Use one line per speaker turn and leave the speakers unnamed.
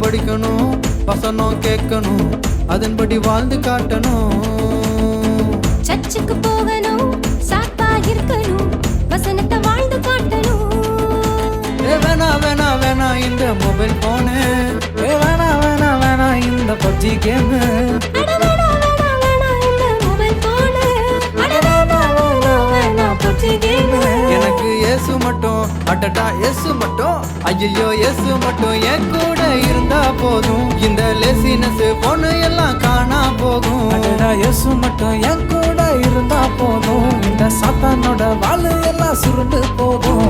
படிக்கணும், வசனம் கேட்கணும், அதன்படி வாழ்ந்து காட்டணும்.
சர்ச்சுக்கு போகணும், சாத்தா இருக்கணும், வசனத்தை வாழ்ந்து காட்டணும்.
வேணா வேணா வேணா இந்த மொபைல் போனு, வேணா வேணா வேணா இந்த பப்ஜி கேமு. எனக்கு இயேசு மட்டும், அடடா இயேசு மட்டும், ஐயோ இயேசு மட்டும் என் கூட இருந்தா போதும். இந்த லேசினஸ் பொண்ணு எல்லாம் காணா போகும்.
அடடா இயேசு மட்டும் என் கூட இருந்தா போதும். இந்த சாத்தானோட வாழு எல்லாம் சுருண்டு போகும்.